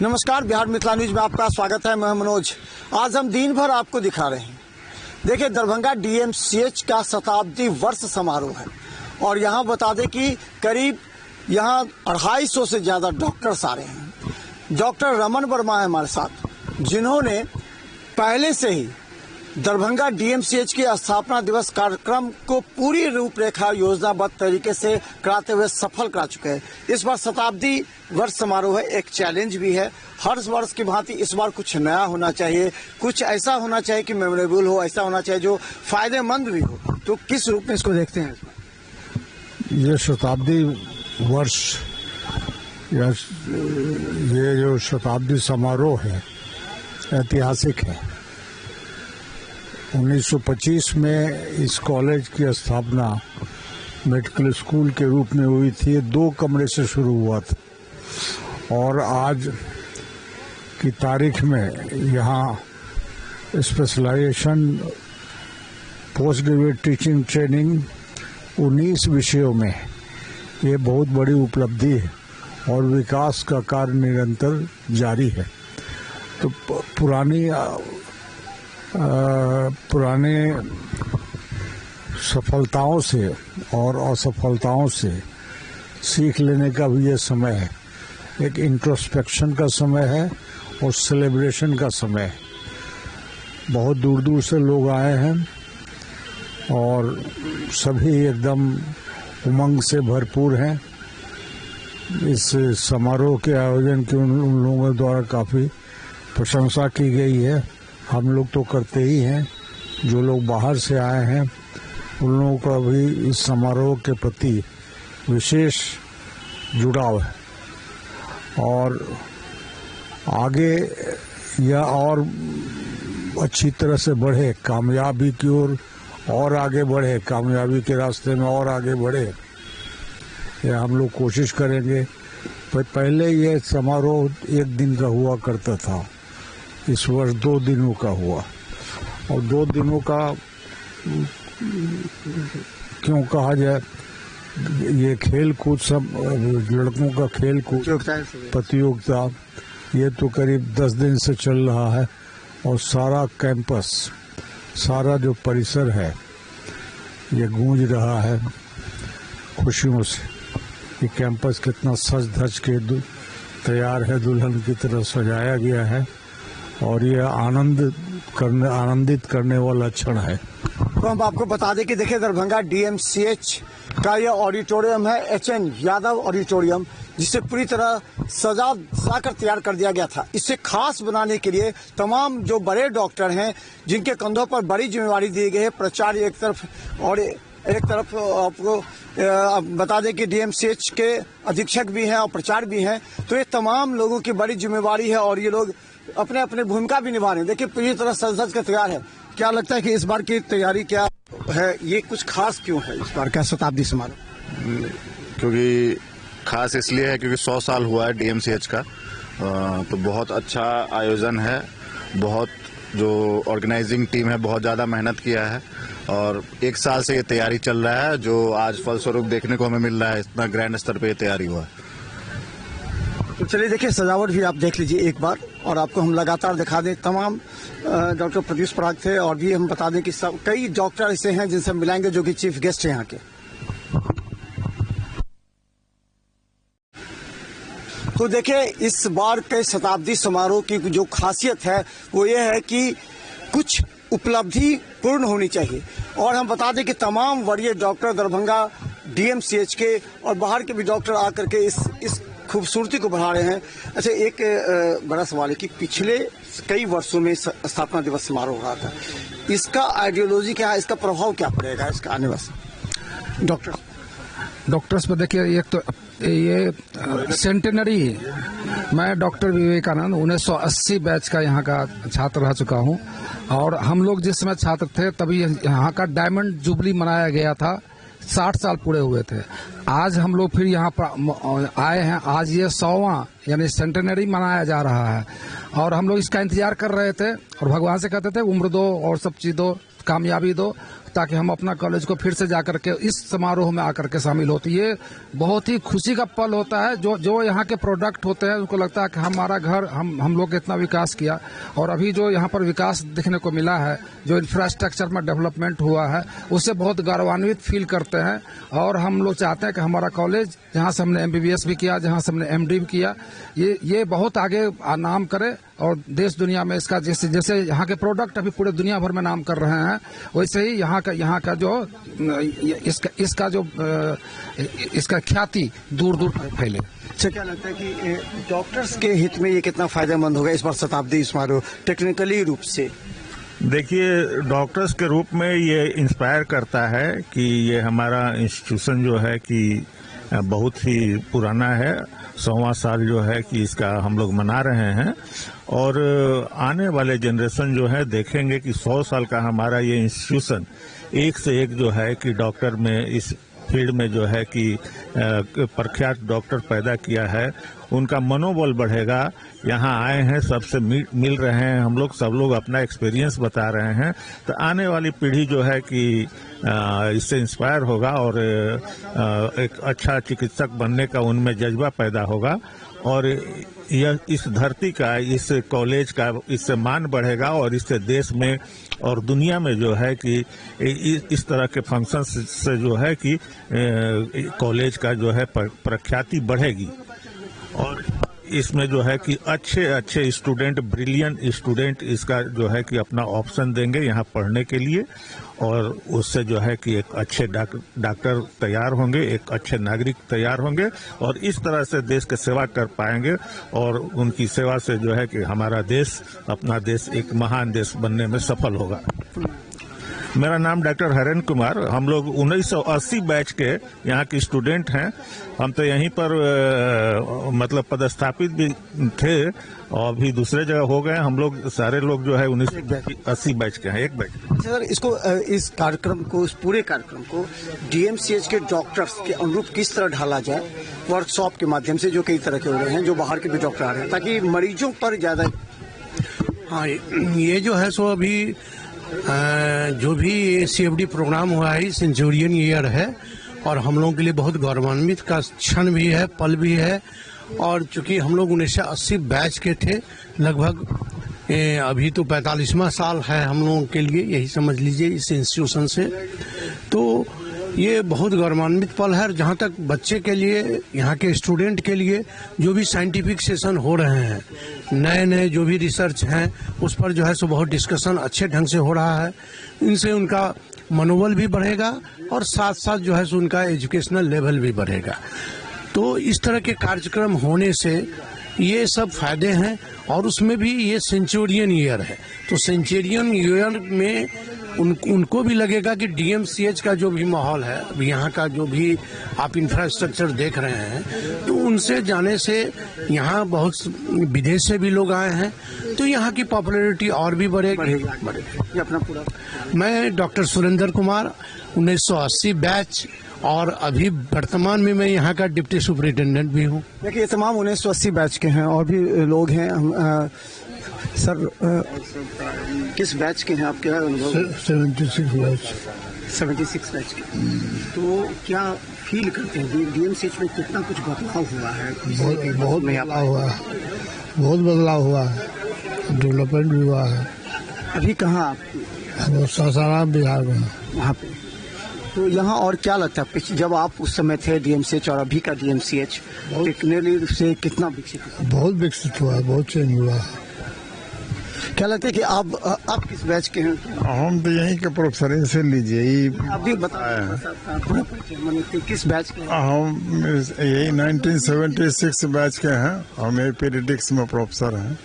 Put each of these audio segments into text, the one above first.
नमस्कार, बिहार मिथिला न्यूज में आपका स्वागत है। मैं मनोज। आज हम दिन भर आपको दिखा रहे हैं। देखिए, दरभंगा डीएमसीएच का शताब्दी वर्ष समारोह है और यहाँ बता दें कि करीब यहाँ 250 से ज़्यादा डॉक्टर्स आ रहे हैं। डॉक्टर रमन वर्मा है हमारे साथ, जिन्होंने पहले से ही दरभंगा डीएमसीएच के स्थापना दिवस कार्यक्रम को पूरी रूपरेखा योजनाबद्ध तरीके से कराते हुए सफल करा चुके हैं। इस बार शताब्दी वर्ष समारोह है, एक चैलेंज भी है। हर वर्ष की भांति इस बार कुछ नया होना चाहिए, कुछ ऐसा होना चाहिए कि मेमोरेबल हो, ऐसा होना चाहिए जो फायदेमंद भी हो। तो किस रूप में इसको देखते हैं? ये शताब्दी वर्ष या ये जो शताब्दी समारोह है ऐतिहासिक है। 1925 में इस कॉलेज की स्थापना मेडिकल स्कूल के रूप में हुई थी। 2 कमरे से शुरू हुआ था और आज की तारीख में यहाँ specialisation, post graduate teaching training 19 विषयों में ये बहुत बड़ी उपलब्धि है और विकास का कार्य निरंतर जारी है। तो पुराने सफलताओं से और असफलताओं से सीख लेने का भी ये समय है। एक इंट्रोस्पेक्शन का समय है और सेलिब्रेशन का समय है। बहुत दूर दूर से लोग आए हैं और सभी एकदम उमंग से भरपूर हैं। इस समारोह के आयोजन की उन लोगों द्वारा काफ़ी प्रशंसा की गई है। हम लोग तो करते ही हैं, जो लोग बाहर से आए हैं उन लोगों का भी इस समारोह के प्रति विशेष जुड़ाव है और आगे यह और अच्छी तरह से बढ़े, कामयाबी की ओर और आगे बढ़े, कामयाबी के रास्ते में और आगे बढ़े, यह हम लोग कोशिश करेंगे। पहले यह समारोह 1 दिन का हुआ करता था, इस वर्ष 2 दिनों का हुआ। और 2 दिनों का क्यों कहा जाए, ये खेल कूद, सब लड़कों का खेल कूद प्रतियोगिता ये तो करीब 10 दिन से चल रहा है और सारा कैंपस, सारा जो परिसर है ये गूंज रहा है खुशियों से। ये कैंपस कितना सज धज के तैयार है, दुल्हन की तरह सजाया गया है और ये आनंदित करने वाला क्षण है। तो हम आपको बता दें कि देखिए, दरभंगा डीएमसीएच का यह ऑडिटोरियम है HN यादव ऑडिटोरियम, जिसे पूरी तरह सजाकर तैयार कर दिया गया था। इसे खास बनाने के लिए तमाम जो बड़े डॉक्टर हैं, जिनके कंधों पर बड़ी जिम्मेवारी दी गई है, प्राचार्य एक तरफ और एक तरफ आपको बता दें कि डीएमसीएच के अधीक्षक भी हैं और प्राचार्य भी हैं। तो ये तमाम लोगों की बड़ी जिम्मेवारी है और ये लोग अपने अपने भूमिका भी निभा रहे हैं। देखिए, पूरी तरह सज का तैयार है। क्या लगता है कि इस बार की तैयारी क्या है, ये कुछ खास क्यों है इस बार का शताब्दी समारोह? क्योंकि खास इसलिए है क्योंकि 100 साल हुआ है डीएमसीएच का, तो बहुत अच्छा आयोजन है। बहुत जो ऑर्गेनाइजिंग टीम है बहुत ज़्यादा मेहनत किया है और 1 साल से ये तैयारी चल रहा है, जो आज फलस्वरूप देखने को हमें मिल रहा है। इतना ग्रैंड स्तर पे ये तैयारी हुआ है। तो चलिए देखिए, सजावट भी आप देख लीजिए एक बार और आपको हम लगातार दिखा दें। तमाम डॉक्टर प्रत्युष पराग थे और भी हम बता दें कि सब कई डॉक्टर ऐसे हैं जिनसे हम मिलाएंगे जो कि चीफ गेस्ट हैं यहाँ के। तो देखिए, इस बार के शताब्दी समारोह की जो खासियत है वो ये है कि कुछ उपलब्धि पूर्ण होनी चाहिए और हम बता दें कि तमाम वरीय डॉक्टर दरभंगा डीएमसीएच के और बाहर के भी डॉक्टर आकर के इस खूबसूरती को बढ़ा रहे हैं। अच्छा, एक बड़ा सवाल है कि पिछले कई वर्षों में स्थापना दिवस समारोह हो रहा था, इसका आइडियोलॉजी क्या है, इसका प्रभाव क्या पड़ेगा इसका आने वाले डॉक्टर्स पर? देखिए, एक तो ये सेंटेनरी, मैं डॉक्टर विवेकानंद 1980 बैच का यहाँ का छात्र रह चुका हूँ और हम लोग जिस समय छात्र थे तभी यहाँ का डायमंड जुबली मनाया गया था। 60 साल पूरे हुए थे। आज हम लोग फिर यहाँ पर आए हैं। आज ये 100वां यानी सेंटेनरी मनाया जा रहा है और हम लोग इसका इंतजार कर रहे थे और भगवान से कहते थे उम्र दो और सब चीज दो, कामयाबी दो, ताकि हम अपना कॉलेज को फिर से जाकर के इस समारोह में आकर के शामिल होते। ये बहुत ही खुशी का पल होता है। जो यहाँ के प्रोडक्ट होते हैं उनको लगता है कि हमारा घर हम लोग इतना विकास किया, और अभी जो यहाँ पर विकास देखने को मिला है, जो इंफ्रास्ट्रक्चर में डेवलपमेंट हुआ है, उससे बहुत गौरवान्वित फील करते हैं। और हम लोग चाहते हैं कि हमारा कॉलेज, जहाँ से हमने MBBS भी किया, जहाँ से हमने MD भी किया, ये बहुत आगे नाम करे और देश दुनिया में इसका जैसे यहाँ के प्रोडक्ट अभी पूरे दुनिया भर में नाम कर रहे हैं, वैसे ही यहाँ का जो इसका ख्याति दूर दूर फैले। अच्छा, क्या लगता है कि डॉक्टर्स के हित में ये कितना फायदेमंद होगा इस बार शताब्दी समारोह टेक्निकली रूप से? देखिए, डॉक्टर्स के रूप में ये इंस्पायर करता है कि ये हमारा इंस्टीट्यूशन जो है कि बहुत ही पुराना है, 100वां साल जो है कि इसका हम लोग मना रहे हैं, और आने वाले जनरेशन जो है देखेंगे कि 100 साल का हमारा ये इंस्टीट्यूशन एक से एक जो है कि डॉक्टर में, इस फील्ड में जो है कि प्रख्यात डॉक्टर पैदा किया है, उनका मनोबल बढ़ेगा। यहाँ आए हैं, सबसे मिल रहे हैं हम लोग, सब लोग अपना एक्सपीरियंस बता रहे हैं, तो आने वाली पीढ़ी जो है कि इससे इंस्पायर होगा और एक अच्छा चिकित्सक बनने का उनमें जज्बा पैदा होगा, और यह इस धरती का, इस कॉलेज का इससे मान बढ़ेगा, और इससे देश में और दुनिया में जो है कि इस तरह के फंक्शन से जो है कि कॉलेज का जो है प्रख्याति बढ़ेगी, और इसमें जो है कि अच्छे अच्छे स्टूडेंट, ब्रिलियंट स्टूडेंट इसका जो है कि अपना ऑप्शन देंगे यहाँ पढ़ने के लिए, और उससे जो है कि एक अच्छे डॉक्टर तैयार होंगे, एक अच्छे नागरिक तैयार होंगे, और इस तरह से देश की सेवा कर पाएंगे, और उनकी सेवा से जो है कि हमारा देश, अपना देश एक महान देश बनने में सफल होगा। मेरा नाम डॉक्टर हरेन कुमार, हम लोग 1980 बैच के यहाँ के स्टूडेंट हैं। हम तो यहीं पर मतलब पदस्थापित भी थे और अभी दूसरे जगह हो गए। हम लोग सारे लोग जो है 1980 बैच के हैं, एक बैच। सर, इसको इस कार्यक्रम को, इस पूरे कार्यक्रम को DMCH के डॉक्टर्स के अनुरूप किस तरह ढाला जाए, वर्कशॉप के माध्यम से, जो कई तरह के हो रहे हैं, जो बाहर के भी डॉक्टर आ रहे हैं, ताकि मरीजों पर ज्यादा। हाँ, ये जो है सो अभी जो भी CFD प्रोग्राम हुआ है, सेंचुरियन ईयर है, और हम लोगों के लिए बहुत गौरवान्वित का क्षण भी है, पल भी है। और चूंकि हम लोग 1980 बैच के थे लगभग, अभी तो 45वां साल है हम लोगों के लिए, यही समझ लीजिए इस इंस्टीट्यूशन से। तो ये बहुत गौरवान्वित पल है। जहाँ तक बच्चे के लिए, यहाँ के स्टूडेंट के लिए जो भी साइंटिफिक सेशन हो रहे हैं, नए नए जो भी रिसर्च हैं, उस पर जो है सो बहुत डिस्कशन अच्छे ढंग से हो रहा है। इनसे उनका मनोबल भी बढ़ेगा और साथ साथ जो है सो उनका एजुकेशनल लेवल भी बढ़ेगा। तो इस तरह के कार्यक्रम होने से ये सब फायदे हैं। और उसमें भी ये सेंचुरियन ईयर है, तो सेंचुरियन ईयर में उनको भी लगेगा कि DMCH का जो भी माहौल है, यहाँ का जो भी आप इंफ्रास्ट्रक्चर देख रहे हैं, तो उनसे जाने से यहाँ बहुत विदेश से भी लोग आए हैं, तो यहाँ की पॉपुलैरिटी और भी बढ़ेगी। ये अपना पूरा। मैं डॉक्टर सुरेंद्र कुमार, 1980 बैच, और अभी वर्तमान में मैं यहाँ का डिप्टी सुपरिटेंडेंट भी हूँ। देखिए, ये तमाम 1980 बैच के हैं और भी लोग हैं। सर, किस बैच के हैं आपके? 76 बैच। 76 बैच के। तो क्या फील करते हैं DMCH में कितना कुछ बदलाव हुआ है? बहुत बदलाव हुआ है, बहुत बदलाव हुआ है, डेवलपमेंट भी हुआ है। अभी कहाँ आप? सासाराम बिहार में। वहाँ पे तो यहाँ और क्या लगता है, जब आप उस समय थे DMCH और अभी का DMCH टेक्निकली से कितना विकसित हुआ? बहुत विकसित हुआ है, बहुत चेंज हुआ है। क्या लगता है कि आप किस बैच के हैं? हम तो यहीं के प्रोफेसर से लीजिए। आप भी बताएं किस बैच के हैं? हम यही 1976 बैच के हैं, हम पीडियाट्रिक्स में प्रोफेसर हैं।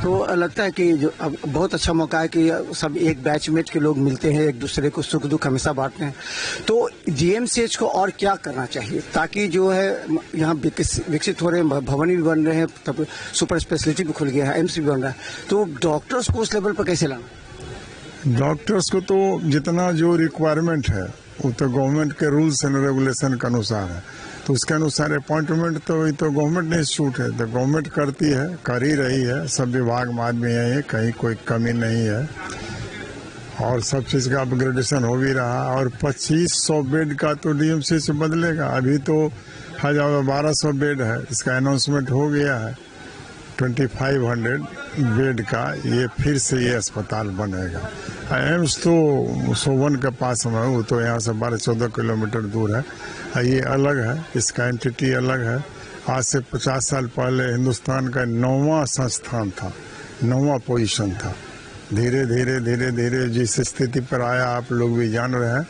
तो लगता है कि जो अब बहुत अच्छा मौका है कि सब एक बैचमेट के लोग मिलते हैं, एक दूसरे को सुख दुख हमेशा बांटते हैं। तो DMCH को और क्या करना चाहिए ताकि जो है यहाँ विकसित हो रहे हैं, भवन भी बन रहे हैं, तब सुपर स्पेशलिटी भी खुल गया है, एम्स भी बन रहा है, तो डॉक्टर्स को उस लेवल पर कैसे लाना? डॉक्टर्स को तो जितना जो रिक्वायरमेंट है वो तो गवर्नमेंट के रूल्स एंड रेगुलेशन के अनुसार है, तो उसके अनुसार अपॉइंटमेंट तो गवर्नमेंट इंस्टीट्यूट है, तो गवर्नमेंट करती है, कर ही रही है। सब विभाग में आदमी है, कहीं कोई कमी नहीं है। और सब चीज़ का अपग्रेडेशन हो भी रहा। और 2500 बेड का तो DMCH बदलेगा। अभी तो 1200 बेड है, इसका अनाउंसमेंट हो गया है। 2500 बेड का ये फिर से ये अस्पताल बनेगा। एम्स तो सोवन के पास में, वो तो यहाँ से 12-14 किलोमीटर दूर है। ये अलग है, इसका एंटिटी अलग है। आज से 50 साल पहले हिंदुस्तान का 9वां संस्थान था, 9वां पोजीशन था। धीरे धीरे जिस स्थिति पर आया आप लोग भी जान रहे हैं।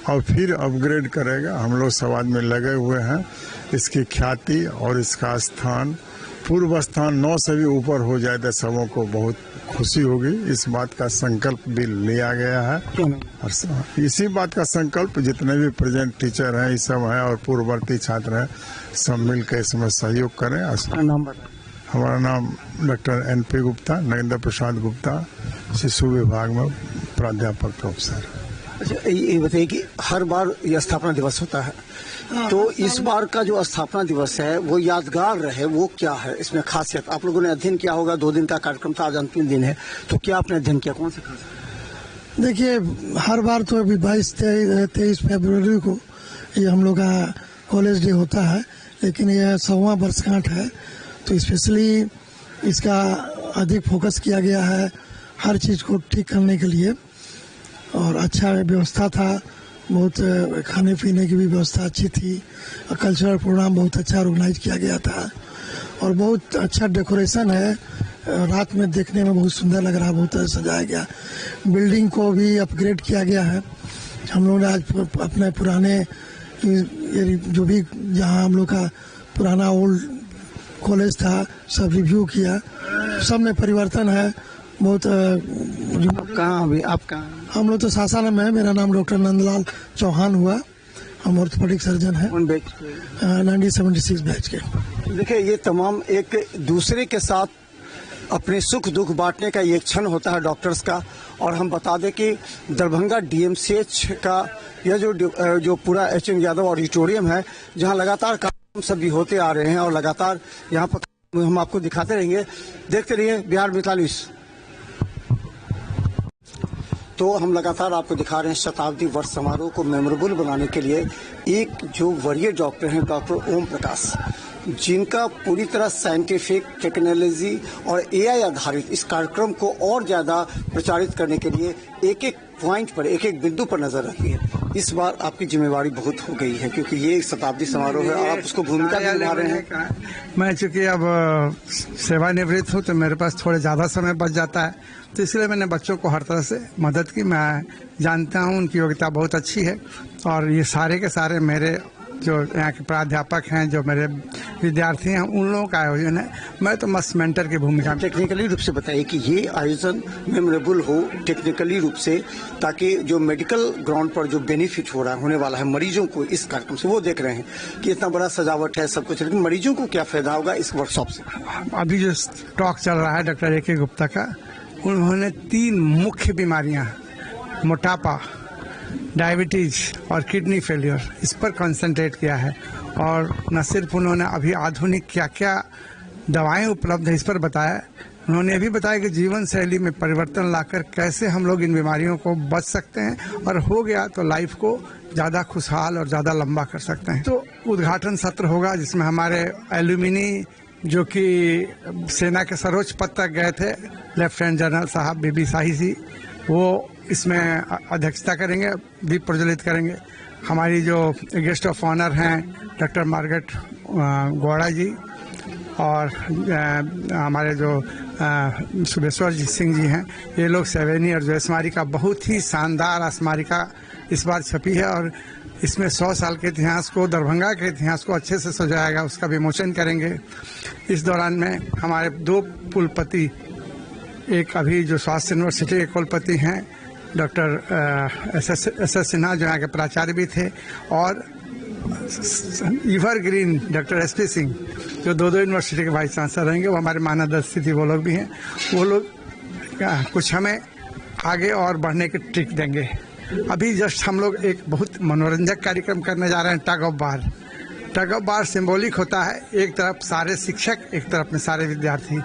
और फिर अपग्रेड करेगा। हम लोग सब आदमी लगे हुए हैं। इसकी ख्याति और इसका स्थान, पूर्व स्थान 9 से भी ऊपर हो जाए तो सबों को बहुत खुशी होगी। इस बात का संकल्प भी लिया गया है। और इसी बात का संकल्प जितने भी प्रेजेंट टीचर हैं, ये सब हैं, और पूर्ववर्ती छात्र हैं, सब मिलकर इसमें सहयोग करें। हमारा नाम डॉक्टर NP गुप्ता, नरेंद्र प्रसाद गुप्ता, शिशु विभाग में प्राध्यापक प्रोफेसर। अच्छा, ये बताइए कि हर बार यह स्थापना दिवस होता है, तो इस बार का जो स्थापना दिवस है वो यादगार रहे, वो क्या है इसमें खासियत? आप लोगों ने अध्ययन किया होगा, 2 दिन का कार्यक्रम था, आज अंतिम दिन है, तो क्या आपने अध्ययन किया, कौन सा खास? देखिए, हर बार तो अभी 22-23 फरवरी को ये हम लोग का कॉलेज डे होता है, लेकिन यह 100वां वर्षगांठ है, तो स्पेशली इसका अधिक फोकस किया गया है हर चीज़ को ठीक करने के लिए। और अच्छा व्यवस्था था, बहुत खाने पीने की भी व्यवस्था अच्छी थी, और कल्चरल प्रोग्राम बहुत अच्छा ऑर्गेनाइज किया गया था, और बहुत अच्छा डेकोरेशन है। रात में देखने में बहुत सुंदर लग रहा है, बहुत सजाया गया। बिल्डिंग को भी अपग्रेड किया गया है। हम लोग ने आज अपने पुराने जो भी जहाँ हम लोग का पुराना ओल्ड कॉलेज था सब रिव्यू किया, सब में परिवर्तन है बहुत। कहाँ अभी आप कहाँ? हम लोग तो सासाराम में है। मेरा नाम डॉक्टर नंदलाल चौहान हुआ, हम ऑर्थोपेडिक सर्जन हैं। 1976 बैच के। देखिए, ये तमाम एक दूसरे के साथ अपने सुख दुख बांटने का ये क्षण होता है डॉक्टर्स का। और हम बता दें कि दरभंगा DMCH का यह जो पूरा HM यादव ऑडिटोरियम है, जहां लगातार कार्यक्रम सभी होते आ रहे हैं, और लगातार यहाँ पर हम आपको दिखाते रहेंगे। देखते रहिए बिहार मिथिला न्यूज़। तो हम लगातार आपको दिखा रहे हैं शताब्दी वर्ष समारोह को मेमोरेबल बनाने के लिए एक जो वरीय डॉक्टर हैं, डॉक्टर ओम प्रकाश, जिनका पूरी तरह साइंटिफिक टेक्नोलॉजी और AI आधारित इस कार्यक्रम को और ज़्यादा प्रचारित करने के लिए एक एक पॉइंट पर, एक एक बिंदु पर नजर रखी है। इस बार आपकी जिम्मेवारी बहुत हो गई है, क्योंकि ये एक शताब्दी समारोह है और आप उसको भूमिका भी निभा रहे हैं। मैं चूंकि अब सेवानिवृत्त हूँ, तो मेरे पास थोड़ा ज़्यादा समय बच जाता है, तो इसलिए मैंने बच्चों को हर तरह से मदद की। मैं जानता हूँ उनकी योग्यता बहुत अच्छी है, और ये सारे के सारे मेरे जो यहाँ के प्राध्यापक हैं, जो मेरे विद्यार्थी हैं, उन लोगों का आयोजन है। मैं तो मस्त मेंटर की भूमिका में। टेक्निकली रूप से बताइए कि ये आयोजन मेमोरेबल हो टेक्निकली रूप से, ताकि जो मेडिकल ग्राउंड पर जो बेनिफिट हो रहा है, होने वाला है मरीजों को इस कार्यक्रम से, वो देख रहे हैं कि इतना बड़ा सजावट है, सब कुछ, लेकिन मरीजों को क्या फायदा होगा इस वर्कशॉप से? अभी जो टॉक चल रहा है डॉक्टर AK गुप्ता का, उन्होंने 3 मुख्य बीमारियां, मोटापा, डायबिटीज और किडनी फेलियर, इस पर कंसंट्रेट किया है। और न सिर्फ उन्होंने अभी आधुनिक क्या क्या दवाएं उपलब्ध है इस पर बताया, उन्होंने ये भी बताया कि जीवन शैली में परिवर्तन लाकर कैसे हम लोग इन बीमारियों को बच सकते हैं, और हो गया तो लाइफ को ज़्यादा खुशहाल और ज़्यादा लंबा कर सकते हैं। तो उद्घाटन सत्र होगा जिसमें हमारे एल्यूमिनी, जो कि सेना के सर्वोच्च पद तक गए थे, लेफ्टिनेंट जनरल साहब BB शाही जी, वो इसमें अध्यक्षता करेंगे, दीप प्रज्वलित करेंगे। हमारी जो गेस्ट ऑफ ऑनर हैं डॉक्टर मार्गरेट गौड़ा जी, और हमारे जो सुबेश्वर सिंह जी हैं, ये लोग सेवेनी और जो स्मारिका, बहुत ही शानदार स्मारिका इस बार छपी है, और इसमें 100 साल के इतिहास को, दरभंगा के इतिहास को अच्छे से सजाएगा, उसका विमोचन करेंगे। इस दौरान में हमारे 2 कुलपति, एक अभी जो स्वास्थ्य यूनिवर्सिटी के कुलपति हैं डॉक्टर SS सिन्हा, जो यहाँ के प्राचार्य भी थे, और एवरग्रीन डॉक्टर SP सिंह, जो 2 यूनिवर्सिटी के वाइस चांसलर रहेंगे, वो हमारे मानद अतिथि वो लोग भी हैं। वो लोग कुछ हमें आगे और बढ़ने की ट्रिक देंगे। अभी जस्ट हम लोग एक बहुत मनोरंजक कार्यक्रम करने जा रहे हैं, tug of bar. Tug of bar symbolic होता है, एक तरफ सारे शिक्षक, एक तरफ में सारे विद्यार्थी।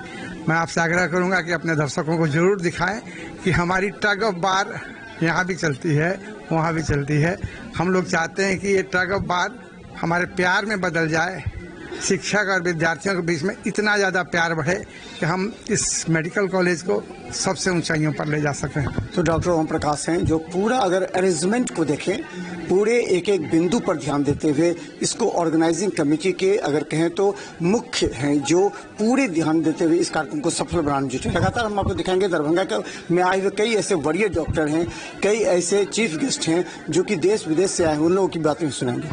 मैं आपसे आग्रह करूंगा कि अपने दर्शकों को जरूर दिखाएं कि हमारी टग ऑफ बार यहाँ भी चलती है, वहाँ भी चलती है। हम लोग चाहते हैं कि ये टग ऑफ वार हमारे प्यार में बदल जाए, शिक्षक और विद्यार्थियों के बीच में इतना ज़्यादा प्यार बढ़े कि हम इस मेडिकल कॉलेज को सबसे ऊंचाइयों पर ले जा सकें। तो डॉक्टर ओम प्रकाश हैं जो पूरा अगर अरेंजमेंट को देखें, पूरे एक एक बिंदु पर ध्यान देते हुए इसको ऑर्गेनाइजिंग कमेटी के अगर कहें तो मुख्य हैं जो पूरे ध्यान देते हुए इस कार्यक्रम को सफल बनाने जुटे। लगातार हम आपको दिखाएंगे दरभंगा में आए हुए कई ऐसे वरीय डॉक्टर हैं, कई ऐसे चीफ गेस्ट हैं जो कि देश विदेश से आए हैं, उन लोगों की बातें सुनाएंगे।